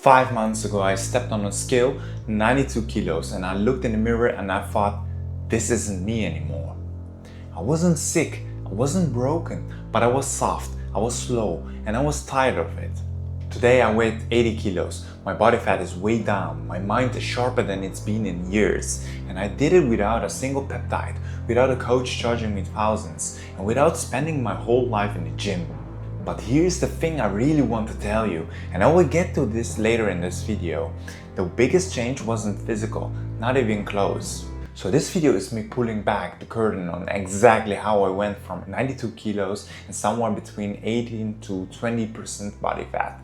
5 months ago, I stepped on a scale, 92 kilos, and I looked in the mirror and I thought, this isn't me anymore. I wasn't sick, I wasn't broken, but I was soft, I was slow, and I was tired of it. Today I weigh 80 kilos, my body fat is way down, my mind is sharper than it's been in years, and I did it without a single peptide, without a coach charging me thousands, and without spending my whole life in the gym. But here's the thing I really want to tell you, and I will get to this later in this video. The biggest change wasn't physical, not even close. So this video is me pulling back the curtain on exactly how I went from 92 kilos and somewhere between 18 to 20% body fat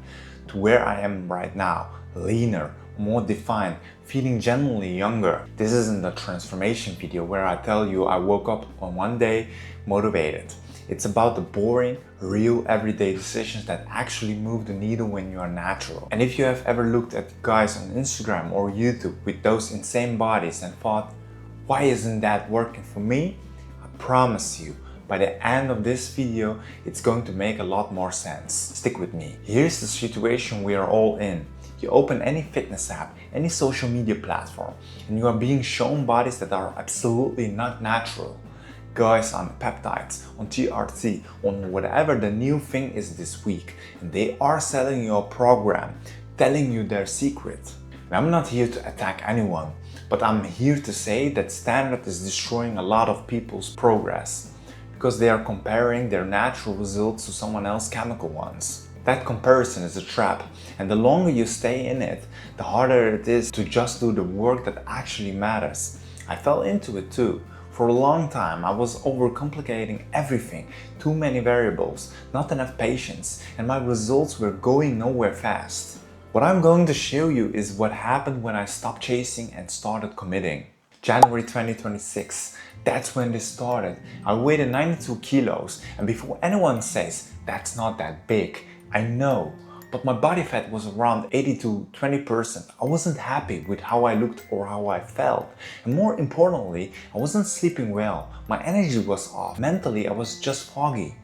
to where I am right now, leaner, more defined, feeling genuinely younger. This isn't a transformation video where I tell you I woke up on one day motivated. It's about the boring, real, everyday decisions that actually move the needle when you are natural. And if you have ever looked at guys on Instagram or YouTube with those insane bodies and thought, why isn't that working for me? I promise you, by the end of this video, it's going to make a lot more sense. Stick with me. Here's the situation we are all in. You open any fitness app, any social media platform, and you are being shown bodies that are absolutely not natural. Guys on peptides, on TRT, on whatever the new thing is this week, and they are selling you a program, telling you their secret. And I'm not here to attack anyone, but I'm here to say that standard is destroying a lot of people's progress because they are comparing their natural results to someone else's chemical ones. That comparison is a trap, and the longer you stay in it, the harder it is to just do the work that actually matters. I fell into it too. For a long time, I was overcomplicating everything, too many variables, not enough patience, and my results were going nowhere fast. What I'm going to show you is what happened when I stopped chasing and started committing. January 2026, that's when this started. I weighed 92 kilos, and before anyone says, that's not that big, I know. But my body fat was around 80 to 20%. I wasn't happy with how I looked or how I felt. And more importantly, I wasn't sleeping well. My energy was off. Mentally, I was just foggy.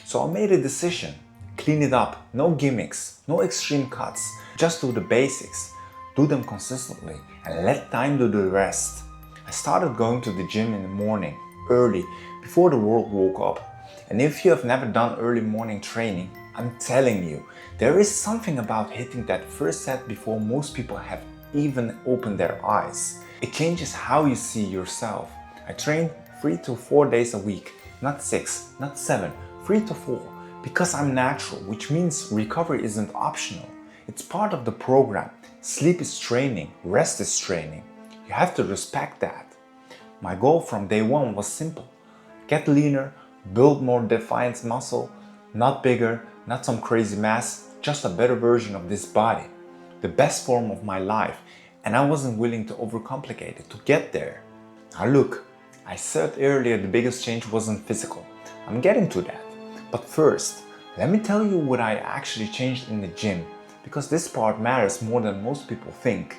So I made a decision. Clean it up. No gimmicks, no extreme cuts. Just do the basics. Do them consistently and let time do the rest. I started going to the gym in the morning, early, before the world woke up. And if you have never done early morning training, I'm telling you, there is something about hitting that first set before most people have even opened their eyes. It changes how you see yourself. I train 3 to 4 days a week, not 6, not 7, 3 to 4, because I'm natural, which means recovery isn't optional. It's part of the program. Sleep is training, rest is training. You have to respect that. My goal from day one was simple. Get leaner, build more defined muscle, not bigger, not some crazy mass, just a better version of this body. The best form of my life, and I wasn't willing to overcomplicate it to get there. Now look, I said earlier the biggest change wasn't physical. I'm getting to that. But first, let me tell you what I actually changed in the gym, because this part matters more than most people think.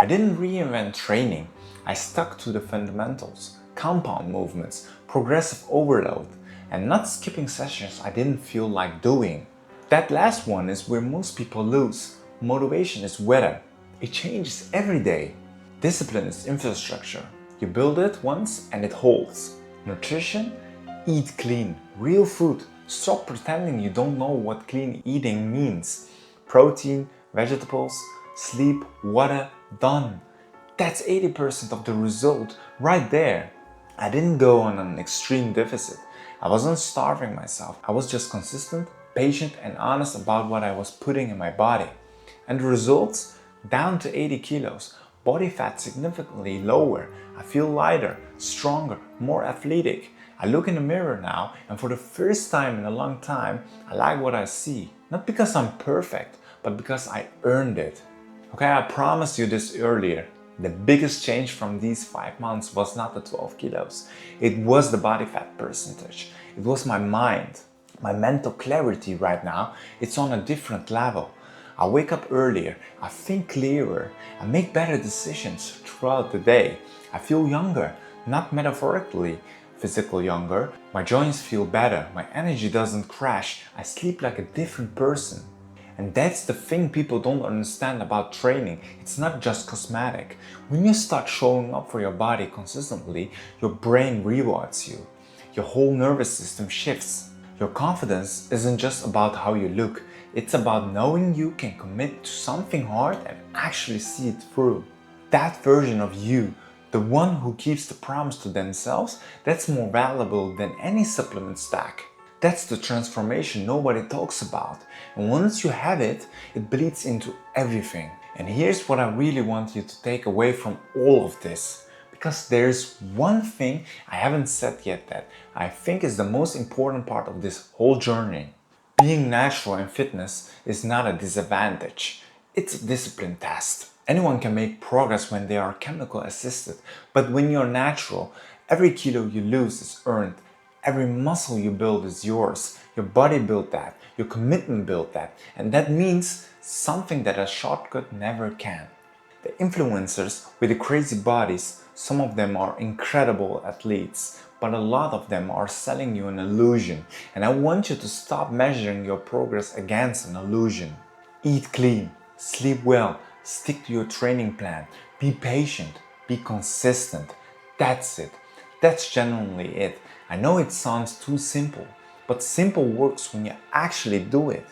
I didn't reinvent training. I stuck to the fundamentals, compound movements, progressive overload, and not skipping sessions I didn't feel like doing. That last one is where most people lose. Motivation is weather. It changes every day. Discipline is infrastructure. You build it once and it holds. Nutrition? Eat clean, real food. Stop pretending you don't know what clean eating means. Protein, vegetables, sleep, water, done. That's 80% of the result right there. I didn't go on an extreme deficit. I wasn't starving myself. I was just consistent, patient, and honest about what I was putting in my body. And the results? Down to 80 kilos. Body fat significantly lower. I feel lighter, stronger, more athletic. I look in the mirror now, and for the first time in a long time, I like what I see. Not because I'm perfect, but because I earned it. Okay, I promised you this earlier. The biggest change from these 5 months was not the 12 kilos. It was the body fat percentage. It was my mind. My mental clarity right now, it's on a different level. I wake up earlier, I think clearer, I make better decisions throughout the day. I feel younger, not metaphorically, physical younger. My joints feel better, my energy doesn't crash, I sleep like a different person. And that's the thing people don't understand about training. It's not just cosmetic. When you start showing up for your body consistently, your brain rewards you. Your whole nervous system shifts. Your confidence isn't just about how you look. It's about knowing you can commit to something hard and actually see it through. That version of you, the one who keeps the promise to themselves, that's more valuable than any supplement stack. That's the transformation nobody talks about. And once you have it, it bleeds into everything. And here's what I really want you to take away from all of this. Because there's one thing I haven't said yet that I think is the most important part of this whole journey. Being natural in fitness is not a disadvantage. It's a discipline test. Anyone can make progress when they are chemical assisted, but when you're natural, every kilo you lose is earned. Every muscle you build is yours. Your body built that. Your commitment built that. And that means something that a shortcut never can. The influencers with the crazy bodies, some of them are incredible athletes, but a lot of them are selling you an illusion. And I want you to stop measuring your progress against an illusion. Eat clean, sleep well, stick to your training plan, be patient, be consistent. That's it. That's genuinely it. I know it sounds too simple, but simple works when you actually do it.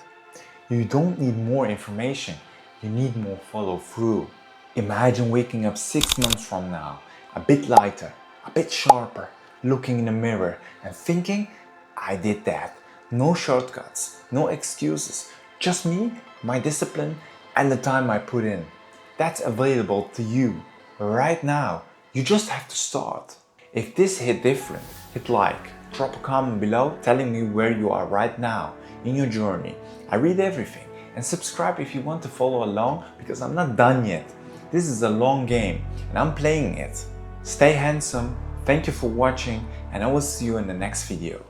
You don't need more information, you need more follow through. Imagine waking up 6 months from now, a bit lighter, a bit sharper, looking in the mirror and thinking, I did that. No shortcuts, no excuses, just me, my discipline, and the time I put in. That's available to you right now. You just have to start. If this hit different, hit like, drop a comment below telling me where you are right now in your journey. I read everything, and subscribe if you want to follow along because I'm not done yet. This is a long game and I'm playing it. Stay handsome, thank you for watching, and I will see you in the next video.